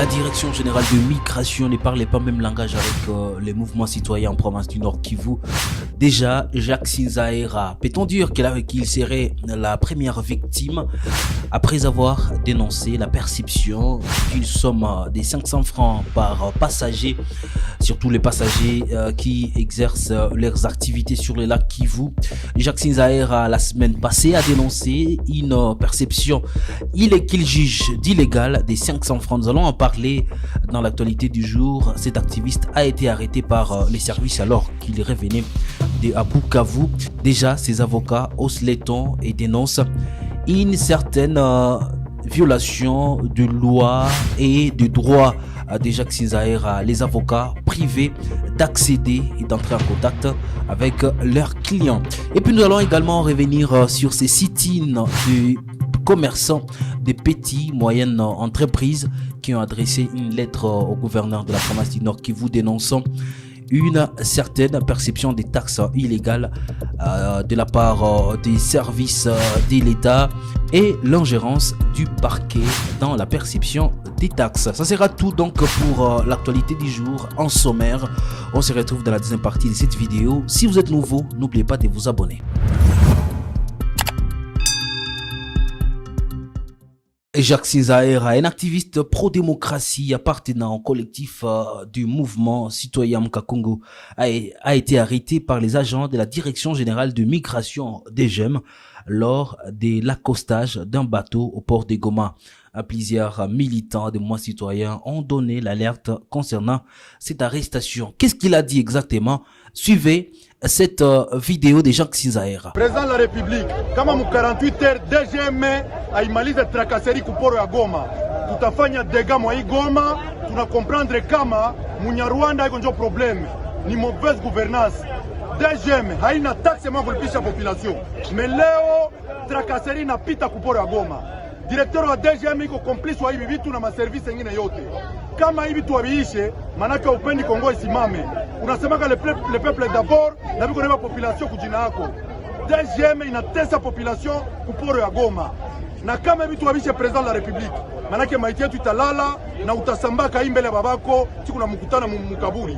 La direction générale de migration ne parlait pas même langage avec les mouvements citoyens en province du Nord Kivu. Déjà, Jacques Sinzaera, peut-on dire qu'il serait la première victime après avoir dénoncé la perception d'une somme de 500 francs par passager, surtout les passagers qui exercent leurs activités sur le lac Kivu. Jacques Sinzaera, la semaine passée, a dénoncé une perception qu'il juge d'illégal des 500 francs. Nous allons en parler dans l'actualité du jour. Cet activiste a été arrêté par les services alors qu'il revenait de Bukavu. Déjà, ses avocats haussent les tons et dénoncent une certaine violation de loi et de droit de Jacques Sinzaera. Les avocats privés d'accéder et d'entrer en contact avec leurs clients. Et puis nous allons également revenir sur ces sit-ins de commerçants, des petites, moyennes entreprises qui ont adressé une lettre au gouverneur de la province du Nord Kivu dénonçant une certaine perception des taxes illégales de la part des services de l'État et l'ingérence du parquet dans la perception des taxes. Ça sera tout donc pour l'actualité du jour en sommaire. On se retrouve dans la deuxième partie de cette vidéo. Si vous êtes nouveau, n'oubliez pas de vous abonner. Jacques Sinzaera, un activiste pro-démocratie appartenant au collectif du mouvement citoyen Mkakongo, a été arrêté par les agents de la Direction générale de migration DGM lors de l'accostage d'un bateau au port de Goma. Plusieurs militants de mouvements citoyens ont donné l'alerte concernant cette arrestation. Qu'est-ce qu'il a dit exactement? Suivez cette vidéo de Jacques Sinzaera. Président de la République, kama mu 48 heures DGM aimalize trakaseri kuporo ya Goma, tutafanya dega mwa hii Goma. Tuna comprendre kama Munyarwanda iko njo problème, ni mauvaise gouvernance. DGM haina taxe mwa kulipisha population, mais leo trakaseri napita kuporo ya Goma. Directeur wa DGM iko complice wa hivi vitu na maservice mengine yote. Kama hivi tuwabiishe, manaka upendi Kongo isimame. Unasemaka le peuple d'abord, na biko neba population kujina yako. DGM inatesa population kuporo ya Goma. Na kama hivi tuwabiishe president la République, manake maiti yetu italala na utasambaka hii mbele ya babako siku na mkutana mukaburi.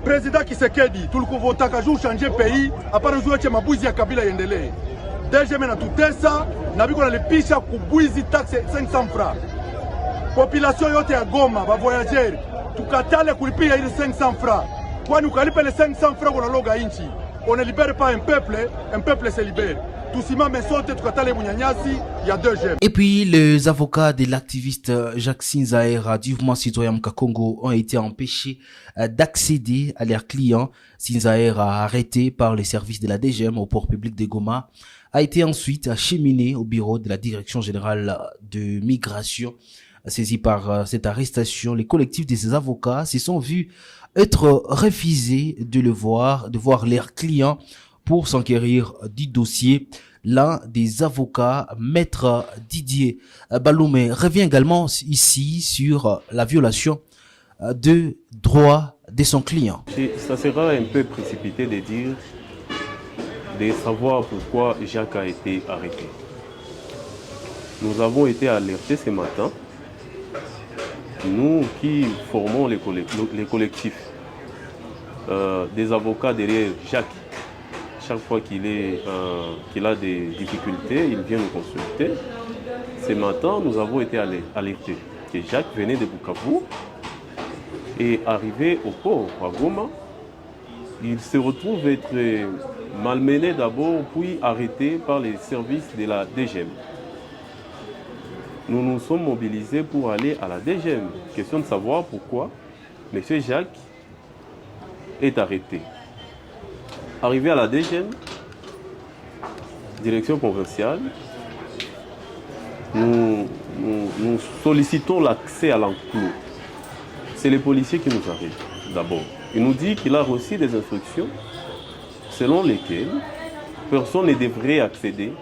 President Kisekedi, tulikuvotaka juu changer pays, apana zueche mabuzi ya kabila iendelee. DGM inatutesa na biko nalipisha kubwizi taxe 500 francs. Population yote ya Goma, ba voyageurs, tukatale kulipia ile 500 francs. Kwani ukalipa ile 500 francs unaloga inchi. On ne libère pas un peuple se libère. Tusimame sote tukatale munyanyasi ya DGM. Et puis les avocats de l'activiste Jacques Sinzaera du mouvement citoyen Mkakongo ont été empêchés d'accéder à leurs clients. Sinzaera, arrêté par les services de la DGM au port public de Goma, a été ensuite acheminé au bureau de la direction générale de migration. Saisi par cette arrestation, les collectifs de ces avocats se sont vus être refusés de voir leurs clients pour s'enquérir du dossier. L'un des avocats, maître Didier Baloumé, revient également ici sur la violation de droits de son client. Ça sera un peu précipité de savoir pourquoi Jacques a été arrêté. Nous avons été alertés ce matin, nous qui formons les collectifs des avocats derrière Jacques. Chaque fois qu'il a des difficultés, il vient nous consulter. Ce matin, nous avons été alertés que Jacques venait de Bukavu et arrivé au port à Goma, il se retrouve être malmené d'abord, puis arrêté par les services de la DGM. Nous nous sommes mobilisés pour aller à la DGM. Question de savoir pourquoi M. Jacques est arrêté. Arrivé à la DGM, direction provinciale, nous sollicitons l'accès à l'enclos. C'est les policiers qui nous arrêtent d'abord. Il nous dit qu'il a reçu des instructions selon lesquelles personne ne devrait accéder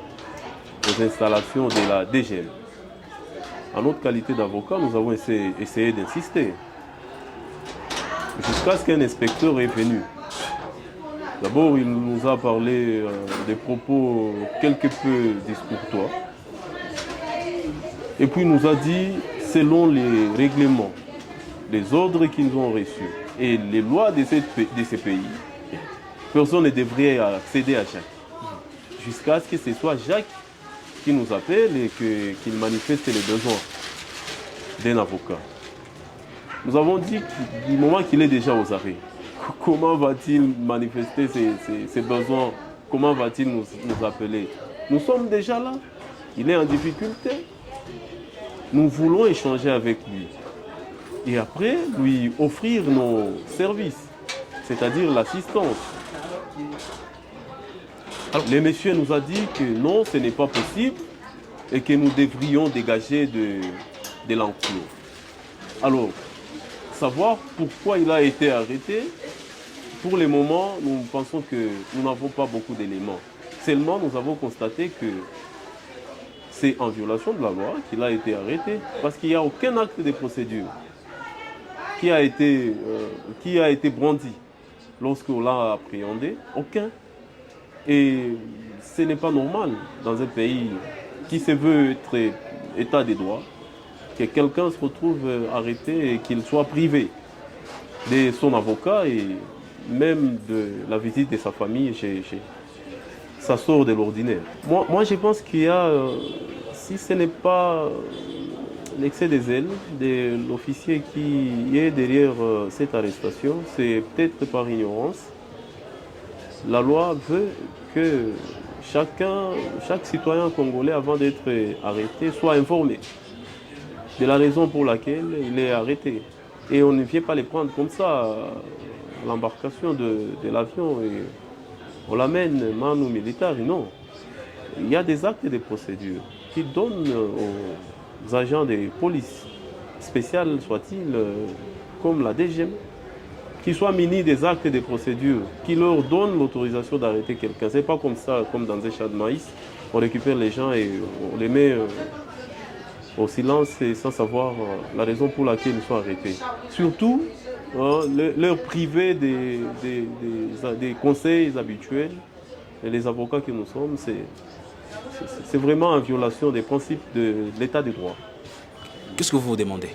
aux installations de la DGM. En notre qualité d'avocat, nous avons essayé d'insister jusqu'à ce qu'un inspecteur est venu. D'abord, il nous a parlé des propos quelque peu discourtois. Et puis il nous a dit, selon les règlements, les ordres qu'ils ont reçus et les lois de ces pays, personne ne devrait accéder à Jacques. Jusqu'à ce que ce soit Jacques qui nous appelle et qu'il manifeste les besoins d'un avocat. Nous avons dit du moment qu'il est déjà aux arrêts, comment va-t-il manifester ses besoins? Comment va-t-il nous appeler? Nous sommes déjà là. Il est en difficulté. Nous voulons échanger avec lui. Et après, lui offrir nos services, c'est-à-dire l'assistance. Le monsieur nous a dit que non, ce n'est pas possible et que nous devrions dégager de l'enclos. Alors, savoir pourquoi il a été arrêté, pour le moment, nous pensons que nous n'avons pas beaucoup d'éléments. Seulement, nous avons constaté que c'est en violation de la loi qu'il a été arrêté, parce qu'il n'y a aucun acte de procédure qui a été brandi lorsqu'on l'a appréhendé. Aucun. Et ce n'est pas normal dans un pays qui se veut être état de droit, que quelqu'un se retrouve arrêté et qu'il soit privé de son avocat et même de la visite de sa famille. Ça sort de l'ordinaire. Moi, je pense qu'il y a, si ce n'est pas l'excès des ailes de l'officier qui est derrière cette arrestation, c'est peut-être par ignorance. La loi veut que chaque citoyen congolais, avant d'être arrêté, soit informé de la raison pour laquelle il est arrêté. Et on ne vient pas les prendre comme ça, l'embarcation de l'avion, et on l'amène manu militaire. Non. Il y a des actes de procédure qui donnent aux agents de police spéciale, soit-il, comme la DGM, qui soient munis des actes de procédure, qui leur donnent l'autorisation d'arrêter quelqu'un. Ce n'est pas comme ça, comme dans un champ de maïs. On récupère les gens et on les met au silence et sans savoir la raison pour laquelle ils sont arrêtés. Surtout, leur priver des conseils habituels, et les avocats que nous sommes, c'est vraiment en violation des principes de l'état de droit. Qu'est-ce que vous vous demandez?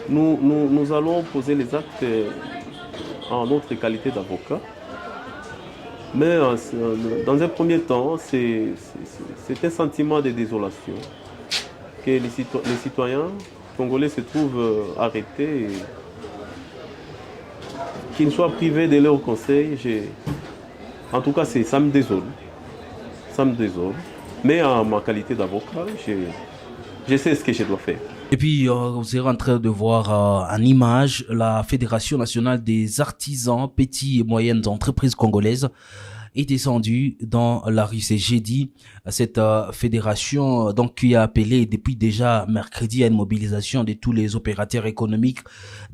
Nous allons poser les actes en notre qualité d'avocat. Mais dans un premier temps, c'est un sentiment de désolation que les citoyens congolais se trouvent arrêtés et qu'ils soient privés de leurs conseils. En tout cas, ça me désole. Ça me désole. Mais en ma qualité d'avocat, je sais ce que je dois faire. Et puis, vous serez en train de voir en image la Fédération nationale des artisans, petites et moyennes entreprises congolaises est descendue dans la rue. C'est jeudi. Cette fédération donc qui a appelé depuis déjà mercredi à une mobilisation de tous les opérateurs économiques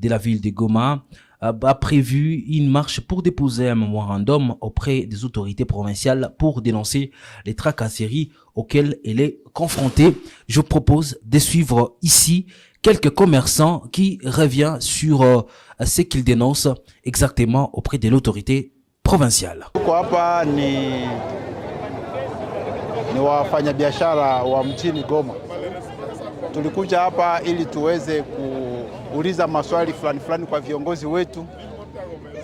de la ville de Goma, a prévu une marche pour déposer un mémorandum auprès des autorités provinciales pour dénoncer les tracasseries auxquelles elle est confrontée. Je vous propose de suivre ici quelques commerçants qui reviennent sur ce qu'ils dénoncent exactement auprès de l'autorité provinciale. Hapa ni wafanyabiashara wa mjini Goma. Tulikuja hapa ili tuweze kuuliza maswali fulani kwa viongozi wetu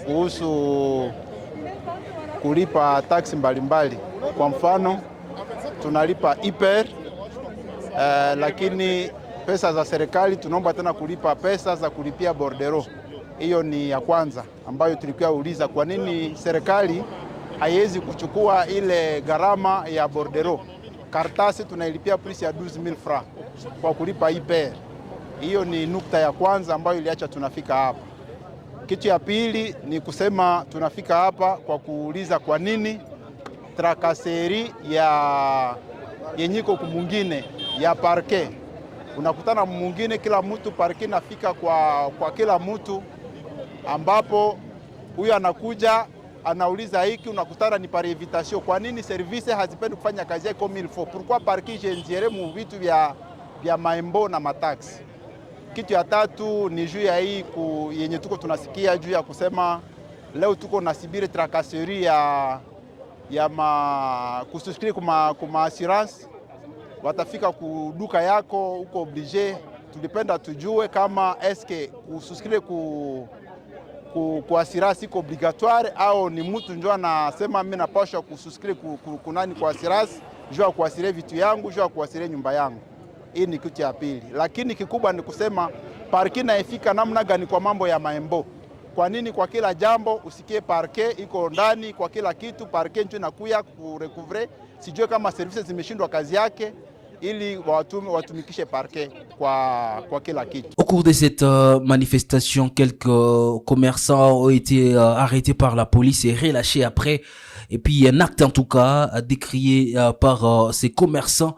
kuhusu kulipa taksi mbalimbali. Kwa mfano, tunalipa IPR, lakini pesa za serikali tunaomba tena kulipa pesa za kulipia bordero. Hiyo ni ya kwanza ambayo tulikuwa uliza kwa nini serikali haiwezi kuchukua ile gharama ya bordero. Kartasi tunailipia prisi ya 12,000 francs kwa kulipa IPR. Hiyo ni nukta ya kwanza ambayo iliacha tunafika hapa. Kitu ya pili ni kusema tunafika hapa kwa kuuliza kwa nini trakaseri ya yenyiko kumungine ya parke. Unakutana mwingine kila mtu parke nafika kwa kila mtu, ambapo huyu anakuja anauliza hiki, unakutana ni par invitation. Kwa nini service hazipendi kufanya kazi yake comme il faut? Pourquoi parke jenziere mu vitu vya maembo na mataxi? Kitu ya tatu ni juu ya hii yenye tuko tunasikia juu ya kusema leo tuko nasibiri trakaseri ya kususcrire kuma assurance. watafika kuduka yako uko oblige. Tulipenda tujue kama eske ususcrire ku assurance iko obligatoire au ni mtu njoo anasema mimi napaswa kususcrire kunani kwa assurance njoo kuasire vitu yangu, njoo kuasire nyumba yangu. Hii ni kitu ya pili, lakini kikubwa ni kusema parke naifika namna gani kwa mambo ya maembo. Kwa nini kwa kila jambo usikie parke iko ndani, kwa kila kitu parke njoo inakuya kurecouvrer? Sijue kama services zimeshindwa kazi yake ili watumikishe parquet kwa kila kitu. Au cours de cette manifestation, quelques commerçants ont été arrêtés par la police et relâchés après. Et puis un acte en tout cas décrié par ces commerçants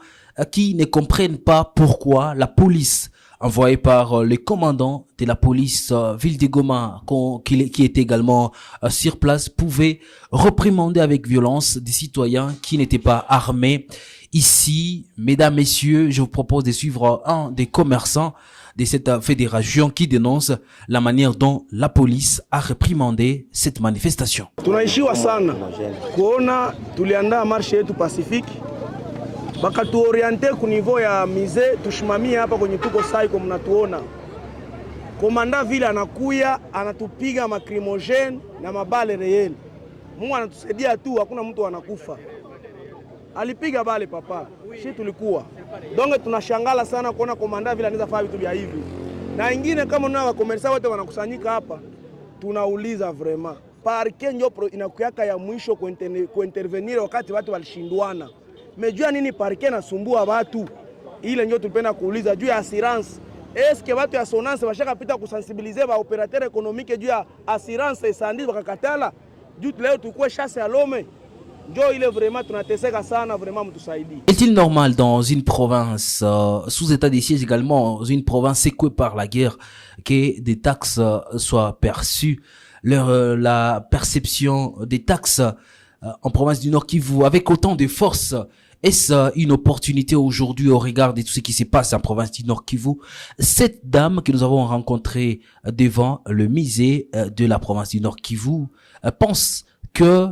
qui ne comprennent pas pourquoi la police envoyée par le commandant de la police ville de Goma, qui était également sur place, pouvait réprimander avec violence des citoyens qui n'étaient pas armés. Ici, mesdames, messieurs, je vous propose de suivre un des commerçants de cette fédération qui dénonce la manière dont la police a réprimandé cette manifestation. Tunaishiwa sana kuona tuliandaa marche yetu Pacific bakatuoriente ku niveau ya mize tushimamie hapa kwenye tuko sai kwa mnatuona. Komanda vile anakuya anatupiga makrimogene na mabale reyel. Mungu anatusaidia tu, hakuna mtu anakufa. Alipiga bale papa, shi tulikuwa. Donge tunashangala sana kuona komanda vile anaweza fanya vitu vya hivi. Na ingine kama nao wakomersa wote wanakusanyika hapa, tunauliza vraiment. Parke ndio inakuyaka ya mwisho kuintervenir wakati watu walishindwana. Mejua nini parke nasumbua watu? Ile ndio tulipenda kuuliza juu ya assurance. Eske watu ya sonance washaka pita kusensibiliser ba operateur économique juu ya assurance esandi bakakatala? Juu leo tukue chasse à l'homme. Est-il normal dans une province sous état de siège également, dans une province secouée par la guerre, que des taxes soient perçues? La perception des taxes en province du Nord Kivu avec autant de force, est-ce une opportunité aujourd'hui au regard de tout ce qui se passe en province du Nord Kivu? Cette dame que nous avons rencontrée devant le musée de la province du Nord Kivu pense que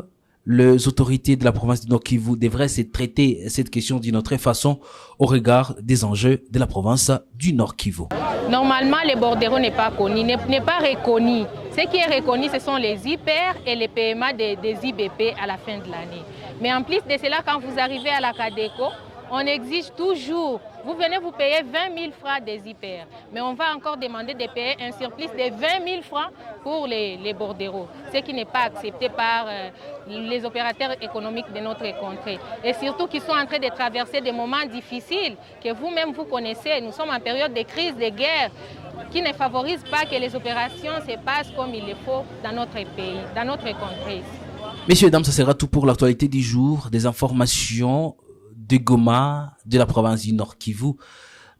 les autorités de la province du Nord Kivu devraient se traiter cette question d'une autre façon au regard des enjeux de la province du Nord Kivu. Normalement, les bordereaux n'est pas connu, n'est pas reconnu. Ce qui est reconnu, ce sont les hyper et les PMA des IBP à la fin de l'année. Mais en plus de cela, quand vous arrivez à la CADECO, on exige toujours, vous venez vous payer 20 000 francs des hyper, mais on va encore demander de payer un surplus de 20 000 francs pour les bordereaux, ce qui n'est pas accepté par les opérateurs économiques de notre contrée. Et surtout qu'ils sont en train de traverser des moments difficiles que vous-même vous connaissez. Nous sommes en période de crise, de guerre, qui ne favorise pas que les opérations se passent comme il le faut dans notre pays, dans notre contrée. Messieurs et dames, ça sera tout pour l'actualité du jour, des informations de Goma, de la province du Nord Kivu.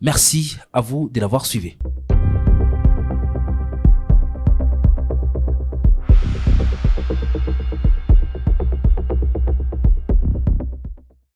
Merci à vous de l'avoir suivi.